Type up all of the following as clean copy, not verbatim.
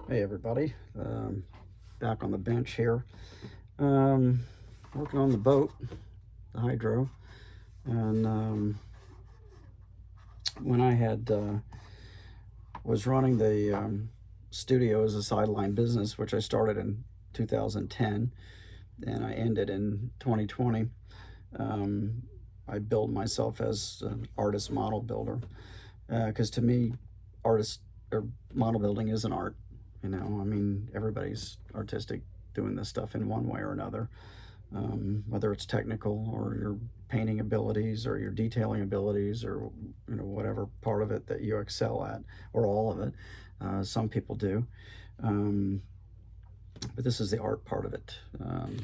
Hey everybody, back on the bench here, working on the boat, the hydro, and when I had was running the studio as a sideline business, which I started in 2010 and I ended in 2020. I billed myself as an artist model builder because to me, artist or model building is an art. You know, I mean, everybody's artistic doing this stuff in one way or another, whether it's technical or your painting abilities or your detailing abilities or, you know, whatever part of it that you excel at, or all of it. Some people do. But this is the art part of it,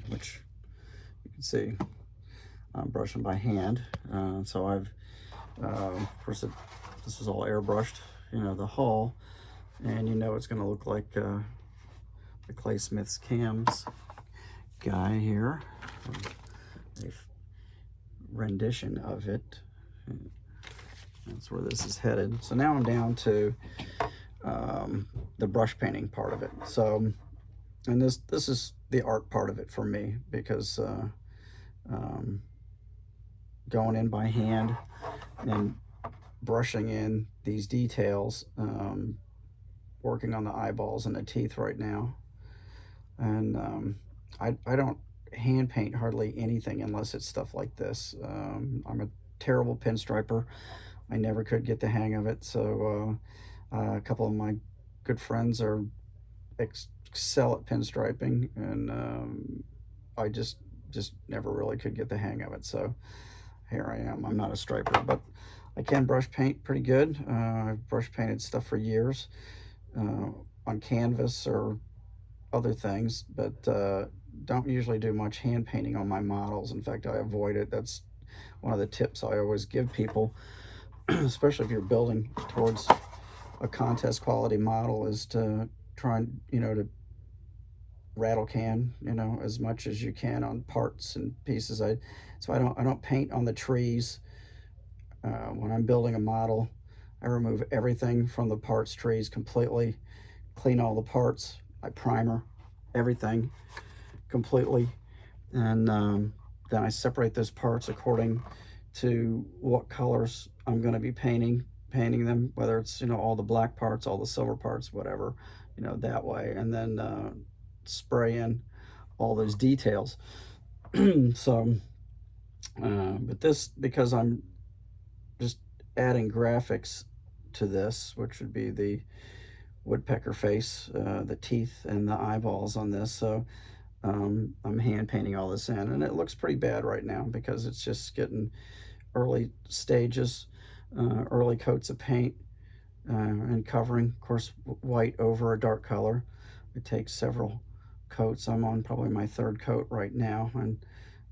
which you can see I'm brushing by hand. So I've, of course, this is all airbrushed, you know, the hull, and you know it's going to look like the Clay Smith's cams guy here. A rendition of it. That's where this is headed. So now I'm down to the brush painting part of it. So, and this is the art part of it for me, because going in by hand and brushing in these details, working on the eyeballs and the teeth right now. And I don't hand paint hardly anything unless it's stuff like this. I'm a terrible pinstriper. I never could get the hang of it. So a couple of my good friends are excel at pinstriping, and I just never really could get the hang of it. So here I am. I'm not a striper, but I can brush paint pretty good. I've brush painted stuff for years on canvas or other things, but don't usually do much hand painting on my models. In fact, I avoid it. That's one of the tips I always give people, especially if you're building towards a contest quality model, is to try and, you know, to rattle can, you know, as much as you can on parts and pieces. So I don't paint on the trees. When I'm building a model, I remove everything from the parts trees completely, clean all the parts, I primer everything completely, and then I separate those parts according to what colors I'm going to be painting them, whether it's, you know, all the black parts, all the silver parts, whatever, you know, that way, and then spray in all those details. So but this, because I'm just adding graphics to this, which would be the woodpecker face, the teeth and the eyeballs on this. So I'm hand painting all this in, and it looks pretty bad right now because it's just getting early stages, early coats of paint, and covering, of course, white over a dark color. It takes several coats. I'm on probably my third coat right now, and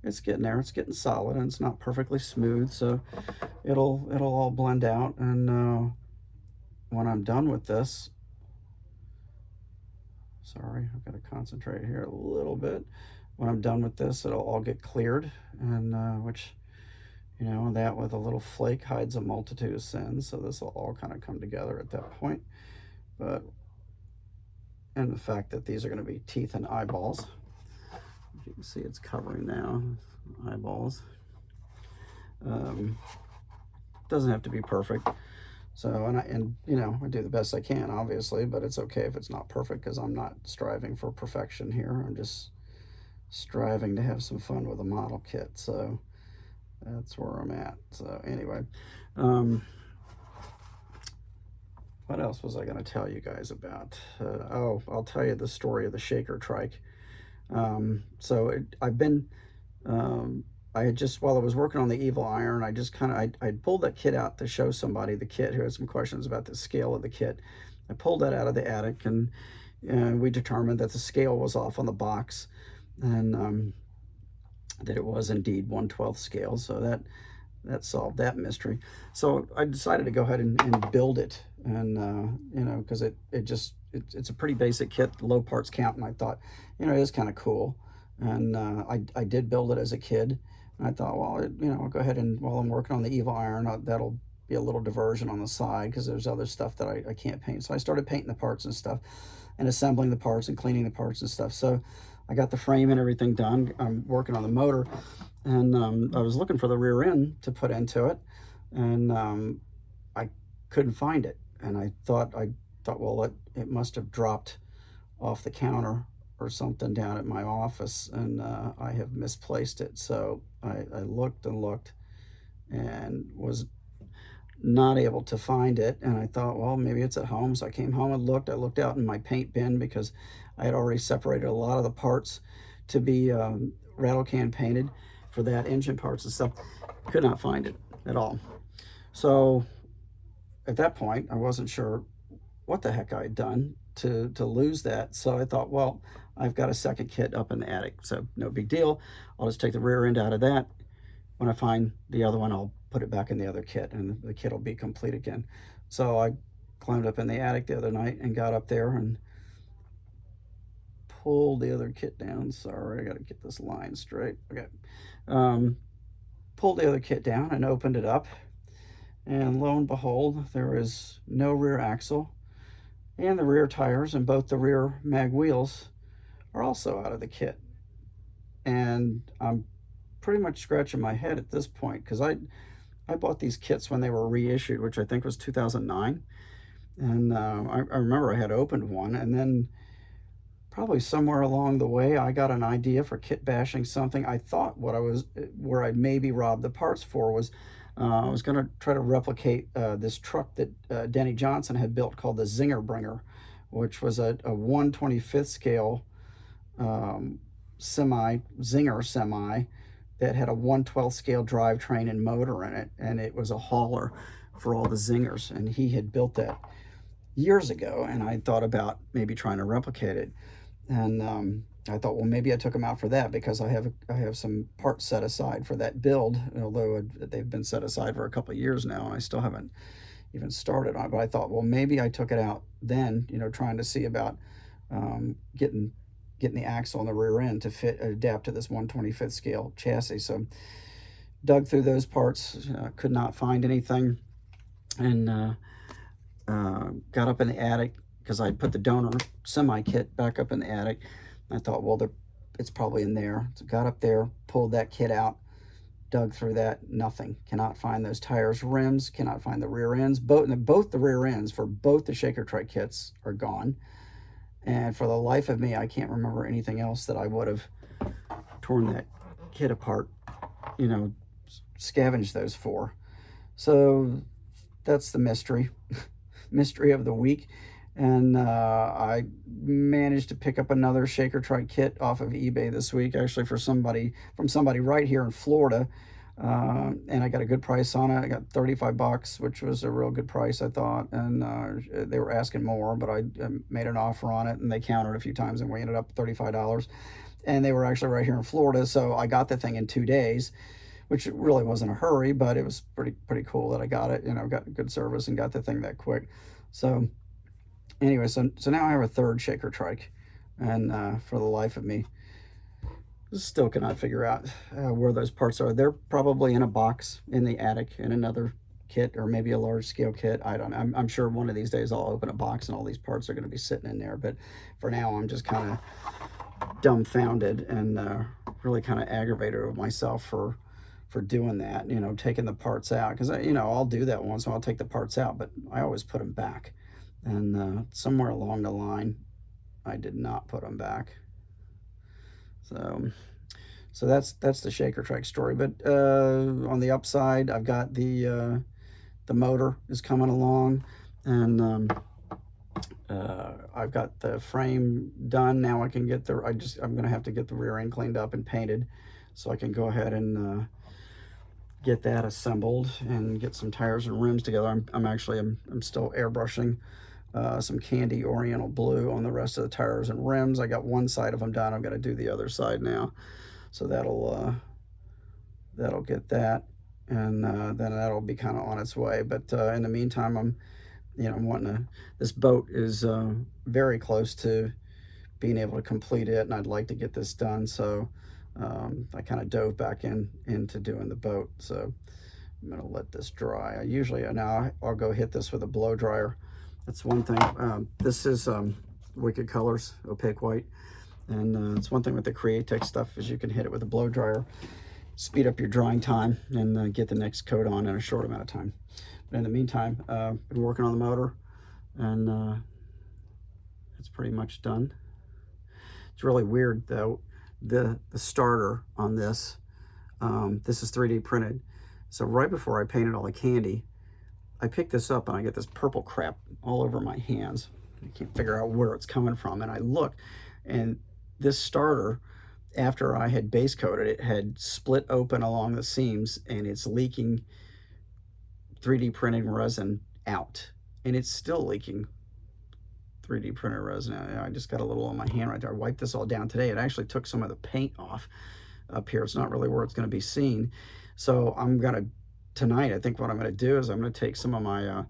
it's getting there. It's getting solid, and it's not perfectly smooth, so it'll all blend out. And when I'm done with this, sorry, I've got to concentrate here a little bit. When I'm done with this, it'll all get cleared, and which, you know, that with a little flake hides a multitude of sins. So this will all kind of come together at that point. But, and the fact that these are going to be teeth and eyeballs, you can see it's covering now, eyeballs. Doesn't have to be perfect. So, and you know, I do the best I can, obviously, but it's okay if it's not perfect, because I'm not striving for perfection here. I'm just striving to have some fun with a model kit. So that's where I'm at. So anyway, what else was I going to tell you guys about? Oh, I'll tell you the story of the Shaker Trike. I've been, I had just, while I was working on the Evil Iron, I just kind of, I pulled that kit out to show somebody the kit who had some questions about the scale of the kit. I pulled that out of the attic, and we determined that the scale was off on the box, and that it was indeed 1/12 scale. So that solved that mystery. So I decided to go ahead and build it, and you know, because it's a pretty basic kit, low parts count, and I thought, you know, it is kind of cool. And I did build it as a kid, and I thought, well, you know, I'll go ahead and, while I'm working on the Evil Iron, that'll be a little diversion on the side because there's other stuff that I can't paint. So I started painting the parts and stuff and assembling the parts and cleaning the parts and stuff. So I got the frame and everything done. I'm working on the motor, and I was looking for the rear end to put into it, and I couldn't find it. And I thought, well, it must have dropped off the counter or something down at my office, and I have misplaced it. So I looked and looked and was not able to find it. And I thought, well, maybe it's at home. So I came home and looked. I looked out in my paint bin because I had already separated a lot of the parts to be rattle can painted for that, engine parts and stuff. Could not find it at all. So at that point, I wasn't sure what the heck I had done to lose that. So I thought, well, I've got a second kit up in the attic, so no big deal. I'll just take the rear end out of that. When I find the other one, I'll put it back in the other kit, and the kit will be complete again. So I climbed up in the attic the other night and got up there and pulled the other kit down. Sorry, I got to get this line straight. Okay. Pulled the other kit down and opened it up, and lo and behold, there is no rear axle, and the rear tires and both the rear mag wheels are also out of the kit. And I'm pretty much scratching my head at this point because I bought these kits when they were reissued, which I think was 2009. And I remember I had opened one, and then probably somewhere along the way I got an idea for kit bashing something. I thought where I'd maybe robbed the parts for was I was going to try to replicate this truck that Denny Johnson had built called the Zinger Bringer, which was a 1/25th scale Zinger semi that had a 1/12 scale drivetrain and motor in it, and it was a hauler for all the Zingers. And he had built that years ago, and I thought about maybe trying to replicate it. And I thought, well, maybe I took them out for that because I have some parts set aside for that build, although they've been set aside for a couple of years now, and I still haven't even started on it. But I thought, well, maybe I took it out then, trying to see about getting the axle on the rear end to adapt to this 1/25th scale chassis. So dug through those parts, could not find anything, and got up in the attic because I put the donor semi kit back up in the attic. I thought, well, it's probably in there. So got up there, pulled that kit out, dug through that, nothing. Cannot find those tires, rims, cannot find the rear ends. Both the rear ends for both the Shaker Trike kits are gone. And for the life of me, I can't remember anything else that I would have torn that kit apart, scavenged those for. So that's the mystery of the week. And I managed to pick up another Shaker Trike kit off of eBay this week, actually from somebody right here in Florida. And I got a good price on it. I got $35, which was a real good price, I thought. And they were asking more, but I made an offer on it, and they countered a few times, and we ended up $35. And they were actually right here in Florida, so I got the thing in 2 days, which really wasn't a hurry, but it was pretty cool that I got it. Got good service and got the thing that quick. So anyway, so now I have a third Shaker Trike, and for the life of me, still cannot figure out where those parts are. They're probably in a box in the attic in another kit, or maybe a large scale kit. I don't know. I'm sure one of these days I'll open a box and all these parts are going to be sitting in there. But for now, I'm just kind of dumbfounded and really kind of aggravated with myself for doing that. Taking the parts out, because I'll do that once in a while. I'll take the parts out, but I always put them back. And somewhere along the line, I did not put them back. So that's the Shaker Trike story. But on the upside, I've got the motor is coming along, and I've got the frame done. Now I can get I'm gonna have to get the rear end cleaned up and painted, so I can go ahead and get that assembled and get some tires and rims together. I'm still airbrushing some candy oriental blue on the rest of the tires and rims. I got one side of them done. I've got to do the other side now, so that'll get that, and then that'll be kind of on its way. But in the meantime, I'm wanting to, this boat is very close to being able to complete it, and I'd like to get this done. So I kind of dove back into doing the boat. So I'm gonna let this dry. I usually, now I'll go hit this with a blow dryer. That's one thing. This is Wicked Colors, opaque white. And it's one thing with the Createx stuff is you can hit it with a blow dryer, speed up your drying time, and get the next coat on in a short amount of time. But in the meantime, been working on the motor, and it's pretty much done. It's really weird though, the starter on this, this is 3D printed. So right before I painted all the candy, I picked this up and I get this purple crap all over my hands. I can't figure out where it's coming from. And I look, and this starter, after I had base coated it, had split open along the seams, and it's leaking 3D printing resin out. And it's still leaking 3D printer resin. I just got a little on my hand right there. I wiped this all down today. It actually took some of the paint off up here. It's not really where it's going to be seen. So I'm going to, tonight, I think what I'm going to do is I'm going to take some of my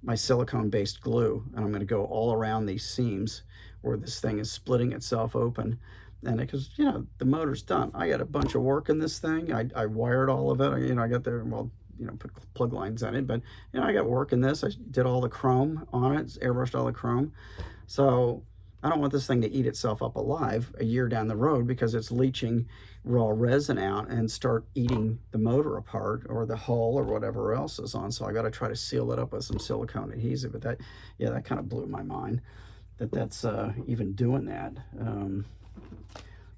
my silicone-based glue, and I'm going to go all around these seams where this thing is splitting itself open. And because, you know, the motor's done. I got a bunch of work in this thing. I wired all of it. You know, I got the, well, you know, put plug lines in it, but, you know, I got work in this. I did all the chrome on it, airbrushed all the chrome. So I don't want this thing to eat itself up alive a year down the road, because it's leaching raw resin out and start eating the motor apart, or the hull, or whatever else is on. So I got to try to seal it up with some silicone adhesive. But that, yeah, that kind of blew my mind that that's even doing that.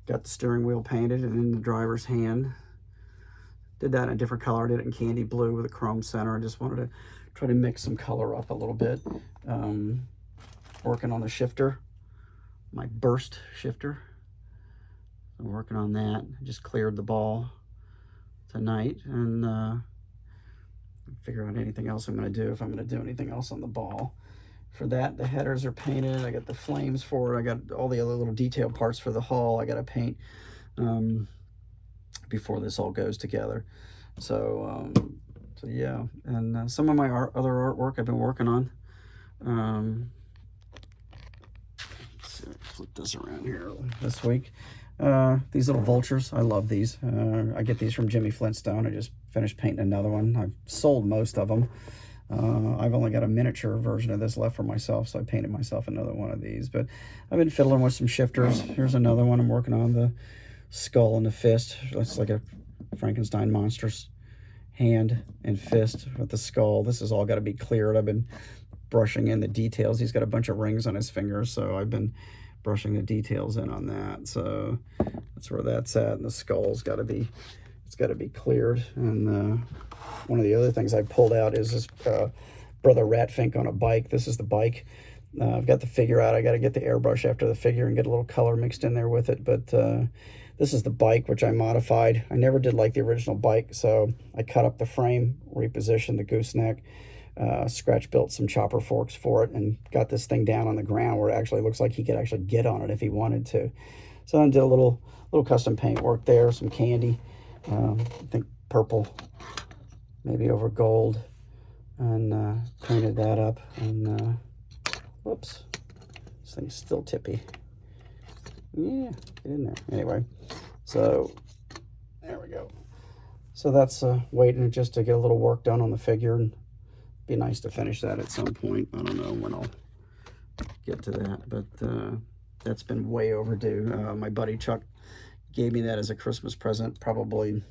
Got the steering wheel painted and in the driver's hand. Did that in a different color. I did it in candy blue with a chrome center. I just wanted to try to mix some color up a little bit. Working on the shifter, my burst shifter. I'm working on that. I just cleared the ball tonight, and figure out anything else I'm going to do, if I'm going to do anything else on the ball. For that, the headers are painted. I got the flames for it. I got all the other little detail parts for the hull I got to paint before this all goes together. So, so yeah, and some of my other artwork I've been working on. Let's see, flip this around here this week. These little vultures, I love these. I get these from Jimmy Flintstone. I just finished painting another one. I've sold most of them. I've only got a miniature version of this left for myself, so I painted myself another one of these. But I've been fiddling with some shifters. Here's another one I'm working on, the skull and the fist. That's like a Frankenstein monster's hand and fist with the skull. This has all got to be cleared. I've been brushing in the details. He's got a bunch of rings on his fingers, so I've been brushing the details in on that. So that's where that's at. And the skull's got to be, it's got to be cleared. And one of the other things I pulled out is this Brother Ratfink on a bike. This is the bike. I've got the figure out. I got to get the airbrush after the figure and get a little color mixed in there with it. But this is the bike, which I modified. I never did like the original bike, so I cut up the frame, repositioned the gooseneck, scratch built some chopper forks for it, and got this thing down on the ground where it actually looks like he could actually get on it if he wanted to. So I did a little custom paint work there, some candy, I think purple, maybe over gold, and painted that up. And whoops, this thing's still tippy. Yeah, get in there. Anyway, so there we go. So that's waiting just to get a little work done on the figure, and be nice to finish that at some point. I don't know when I'll get to that, but that's been way overdue. My buddy Chuck gave me that as a Christmas present, probably,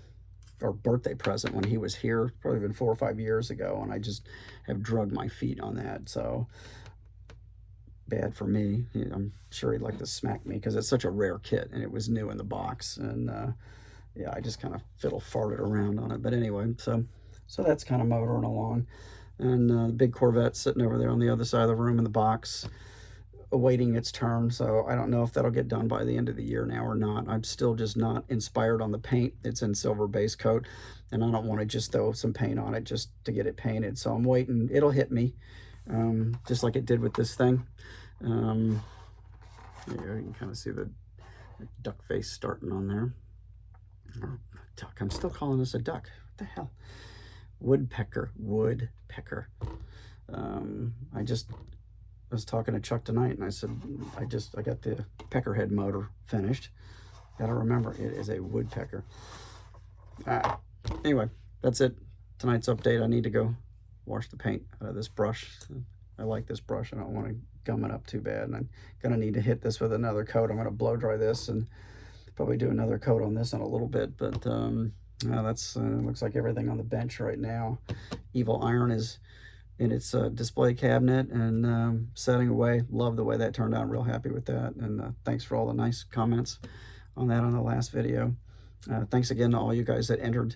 or birthday present when he was here, probably been 4 or 5 years ago, and I just have drugged my feet on that. So bad for me. I'm sure he'd like to smack me because it's such a rare kit and it was new in the box. And yeah, I just kind of fiddle farted around on it. But anyway, so that's kind of motoring along. And the big Corvette sitting over there on the other side of the room in the box, awaiting its turn. So I don't know if that'll get done by the end of the year now or not. I'm still just not inspired on the paint. It's in silver base coat, and I don't want to just throw some paint on it just to get it painted. So I'm waiting. It'll hit me, just like it did with this thing. Yeah, you can kind of see the duck face starting on there. Or duck. I'm still calling this a duck. What the hell? Woodpecker. Woodpecker. I was talking to Chuck tonight, and I said, I got the peckerhead motor finished. Gotta remember, it is a woodpecker. Anyway, that's it. tonight's update. I need to go wash the paint out of this brush. I like this brush. I don't want to gum it up too bad, and I'm gonna need to hit this with another coat. I'm gonna blow dry this and probably do another coat on this in a little bit. But that's looks like everything on the bench right now. Evil Iron is in its display cabinet and setting away. Love the way that turned out. I'm real happy with that. And thanks for all the nice comments on that on the last video. Thanks again to all you guys that entered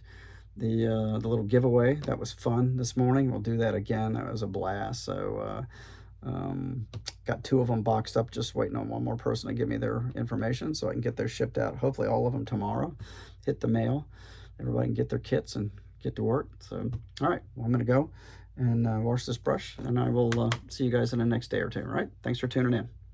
the little giveaway. That was fun this morning. We'll do that again. That was a blast. So got 2 of them boxed up, just waiting on one more person to give me their information so I can get those shipped out. Hopefully all of them tomorrow. Hit the mail. Everybody can get their kits and get to work. So, all right, well, I'm going to go and wash this brush, and I will see you guys in the next day or two. All right, thanks for tuning in.